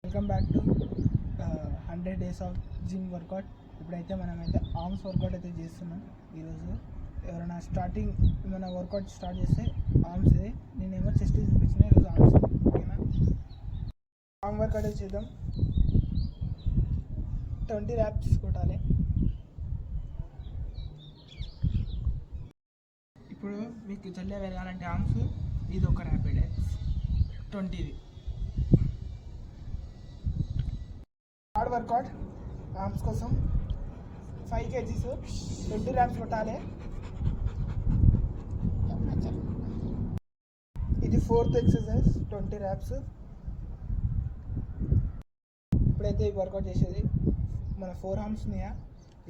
Welcome back to 100 days of gym workout. ఇప్పుడైతే మనమైతే arms work out అయితే చేస్తున్నాం. ఈరోజు ఎవరైనా స్టార్టింగ్ మన వర్కౌట్ స్టార్ట్ చేస్తే ఆర్మ్స్ ఇది, నేనేమో చెస్ట్ చూపించిన, ఈరోజు ఆర్మ్స్. ఓకేనా, ఆర్మ్ వర్కౌట్ అయితే చేద్దాం. 20 ర్యాప్స్ కొట్టాలి. ఇప్పుడు మీకు జల్లి వెళ్ళాలంటే ఆర్మ్స్ ఇది ఒక ర్యాపిడ్ 20ది. హార్డ్ వర్కౌట్ ఆర్మ్స్ కోసం 5 kgs 20 ర్యాప్స్ కొట్టాలి. ఇది 4th ఎక్సర్సైజ్ 20 ర్యాప్స్. ఇప్పుడైతే ఈ వర్కౌట్ చేసేది మన 4 ఆర్మ్స్ ఉన్నాయా,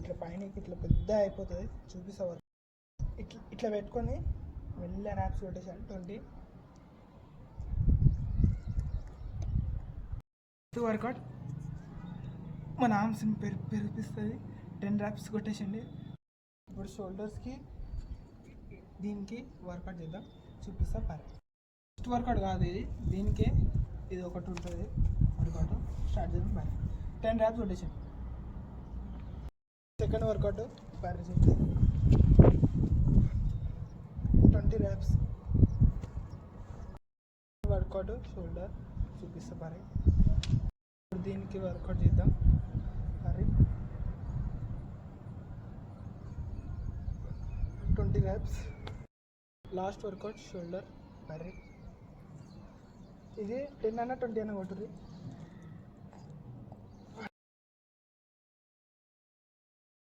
ఇట్లా పైన ఇట్లా పెద్ద అయిపోతుంది. చూపిస్తా వర్క్ ఇట్లా పెట్టుకొని మెల్ల ర్యాప్స్ కొట్టేసాను. 20 వర్కౌట్ మన ఆర్మ్స్ని పెరిపిస్తుంది. 10 ర్యాప్స్ కొట్టేసండి. ఇప్పుడు షోల్డర్స్కి దీనికి వర్కౌట్ చేద్దాం, చూపిస్తా. ఫస్ట్ వర్కౌట్ కాదు ఇది, దీనికే ఇది ఒకటి ఉంటుంది వర్కౌట్. స్టార్ట్ చేద్దాం. 10 ర్యాప్స్ కొట్టేసాను. Second workout 20 reps workout shoulder చూపిస్తా. దీనికి వర్కౌట్ చేద్దాం. 20 ర్యాప్స్. Last work out shoulder. ఇది 10 అన్న 20 అన్న కొట్టుర్రి.